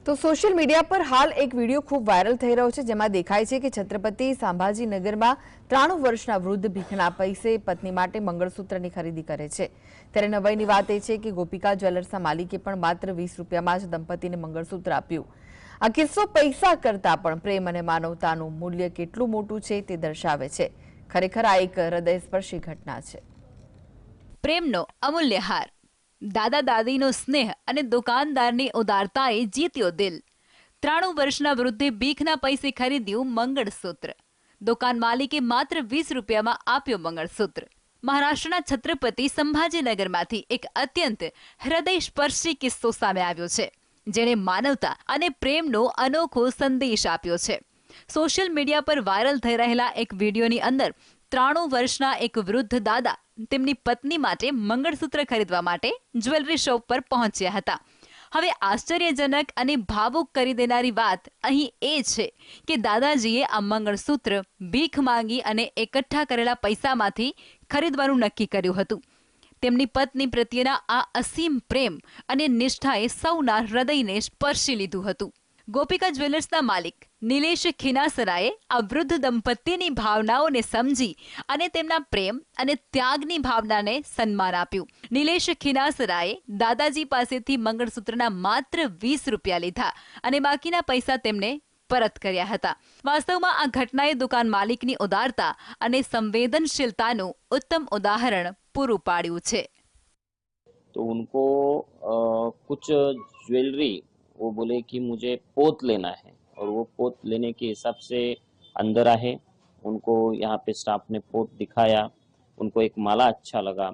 તો social media પર હાલ એક વિડીયો ખૂબ વાયરલ થઈ રહ્યો છે, જેમાં દેખાય છે કે છત્રપતિ સંભાજીનગરમાં 93 વર્ષના વૃદ્ધ ભીખના પૈસે પત્ની માટે મંગળસૂત્રની ખરીદી કરે છે। ત્યારે નવાઈની વાત એ છે કે ગોપિકા જ્વેલર્સના માલિકે પણ માત્ર 20 રૂપિયામાં જ દંપતીને મંગળસૂત્ર આપ્યું। આ કિસ્સો પૈસા કરતાં પણ પ્રેમ અને માનવતાનું મૂલ્ય કેટલું મોટું છે તે દર્શાવે છે। ખરેખર આ એક હૃદયસ્પર્શી ઘટના છે। પ્રેમનો અમૂલ્ય હાર, દાદા દાદીનો સ્નેહ અને દુકાનદારની ઉદારતાએ જીત્યો દિલ। 93 વર્ષના વૃદ્ધે ભીખના પૈસે ખરીદ્યું મંગળસૂત્ર। દુકાન માલિકે માત્ર 20 રૂપિયામાં આપ્યો મંગળસૂત્ર। મહારાષ્ટ્રના છત્રપતિ સંભાજીનગરમાંથી એક અત્યંત હૃદયસ્પર્શી કિસ્સો સામે આવ્યો છે, જેણે માનવતા અને પ્રેમનો અનોખો સંદેશ આપ્યો છે। સોશિયલ મીડિયા પર વાયરલ થઈ રહેલા એક વિડીયોની અંદર 93 વર્ષના એક વૃદ્ધ દાદા તેમની પત્ની માટે મંગળસૂત્ર ખરીદવા માટે જ્વેલરી શોપ પર પહોંચ્યા હતા। હવે આશ્ચર્યજનક અને ભાવુક કરી દેનારી વાત અહીં એ છે કે દાદાજીએ આ મંગળસૂત્ર ભીખ માંગી અને એકઠા કરેલા પૈસામાંથી ખરીદવાનું નક્કી કર્યું હતું। તેમની પત્ની પ્રત્યેના આ અસીમ પ્રેમ અને નિષ્ઠાએ સૌના હૃદયને સ્પર્શી લીધું હતું। ગોપિકા જ્વેલર્સના માલિક નિલેશ ખીનાસરાએ આ વૃદ્ધ દંપતીની ભાવનાઓને સમજી અને તેમના પ્રેમ અને ત્યાગની ભાવનાને સન્માન આપ્યું। નિલેશ ખીનાસરાએ દાદાજી પાસેથી મંગળસૂત્રના માત્ર 20 રૂપિયા લીધા અને બાકીના પૈસા તેમને પરત કર્યા હતા। વાસ્તવમાં આ ઘટનાએ દુકાન માલિકની ઉદારતા અને સંવેદનશીલતાનું ઉત્તમ ઉદાહરણ પૂરું પાડ્યું છે। तो उनको कुछ ज्वेलरी वो बोले कि मुझे पोत लेना है और वो पोत लेने के हिसाब से अंदर आए। उनको यहाँ पे स्टाफ ने पोत दिखाया, उनको एक माला अच्छा लगा,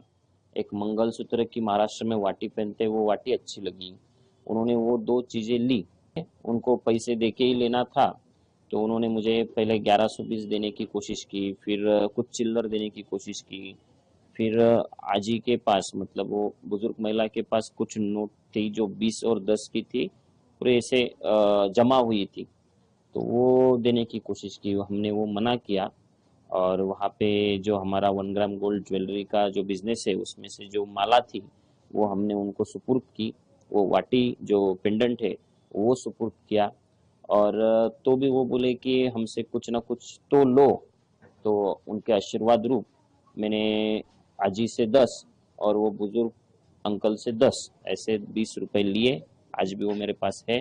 एक मंगलसूत्र की महाराष्ट्र में वाटी पहनते वो वाटी अच्छी लगी। उन्होंने वो 2 चीज़ें ली। उनको पैसे दे के ही लेना था तो उन्होंने मुझे पहले 1120 देने की कोशिश की, फिर कुछ चिल्लर देने की कोशिश की। फिर आजी के पास मतलब वो बुजुर्ग महिला के पास कुछ नोट थी जो 20 और 10 की थी और ऐसे जमा हुई थी, तो वो देने की कोशिश की। हमने वो मना किया और वहाँ पे जो हमारा 1 ग्राम गोल्ड ज्वेलरी का जो बिजनेस है उसमें से जो माला थी वो हमने उनको सुपुर्द की। वो वाटी जो पेंडेंट है वो सुपुर्द किया और तो भी वो बोले कि हमसे कुछ ना कुछ तो लो। तो उनके आशीर्वाद रूप मैंने आजी से 10 और वो बुजुर्ग अंकल से 10 ऐसे 20 रुपए लिए। आज भी वो मेरे पास है।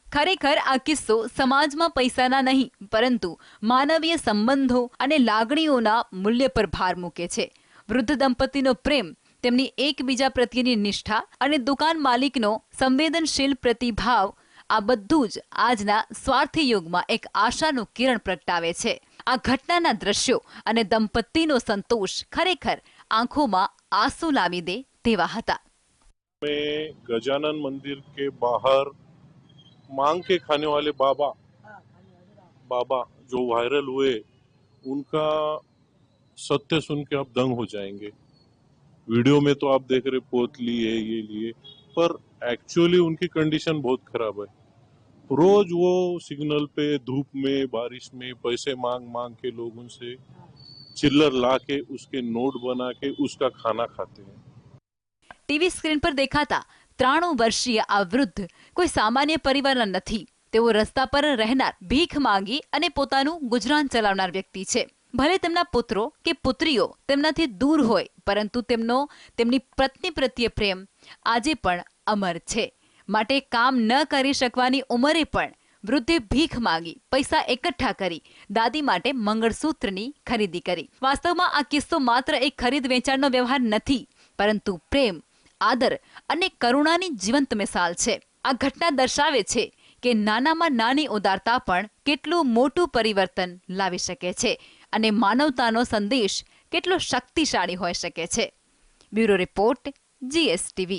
ખરેખર આ કિસ્સો સમાજમાં પૈસાના નહીં પરંતુ માનવીય સંબંધો અને લાગણીઓના મૂલ્ય પર ભાર મૂકે છે। વૃદ્ધ દંપતીનો પ્રેમ, તેમની એકબીજા પ્રત્યેની નિષ્ઠા અને દુકાન માલિકનો સંવેદનશીલ પ્રતિભાવ, આ બધું જ આજના સ્વાર્થી યુગમાં એક આશાનું કિરણ પ્રગટાવે છે। આ ઘટનાના દ્રશ્યો અને દંપતીનો સંતોષ ખરેખર આંખોમાં આંસુ લાવી દે તેવા હતા। में गजानन मंदिर के बाहर मांग के खाने वाले बाबा जो वायरल हुए, उनका सत्य सुन के आप दंग हो जाएंगे। वीडियो में तो आप देख रहे पोत लिए ये लिए, पर एक्चुअली उनकी कंडीशन बहुत खराब है। रोज वो सिग्नल पे धूप में बारिश में पैसे मांग के लोगों से चिल्लर ला के उसके नोट बना के उसका खाना खाते हैं। ટીવી સ્ક્રીન પર દેખાતા 93 વર્ષીય આ વૃદ્ધ કોઈ સામાન્ય પરિવારના નથી। તેઓ રસ્તા પર રહેનાર, ભીખ માંગી અને પોતાનું ગુજરાન ચલાવનાર વ્યક્તિ છે। ભલે તેમના પુત્રો કે પુત્રીઓ તેમનાથી દૂર હોય, પરંતુ તેમની પત્ની પ્રત્યે પ્રેમ આજે પણ અમર છે। માટે કામ ન કરી શકવાની ઉંમરે પણ વૃદ્ધે ભીખ માંગી, પૈસા એકઠા કરી દાદી માટે મંગળસૂત્રની ખરીદી કરી। વાસ્તવમાં આ કિસ્સો માત્ર એક ખરીદ વેચાણનો વ્યવહાર નથી, પરંતુ પ્રેમ, આદર અને કરુણાની જીવંત મિસાલ છે। આ ઘટના દર્શાવે છે કે નાનામાં નાની ઉદારતા પણ કેટલું મોટું પરિવર્તન લાવી શકે છે અને માનવતાનો સંદેશ કેટલો શક્તિશાળી હોઈ શકે છે। Bureau report, GSTV।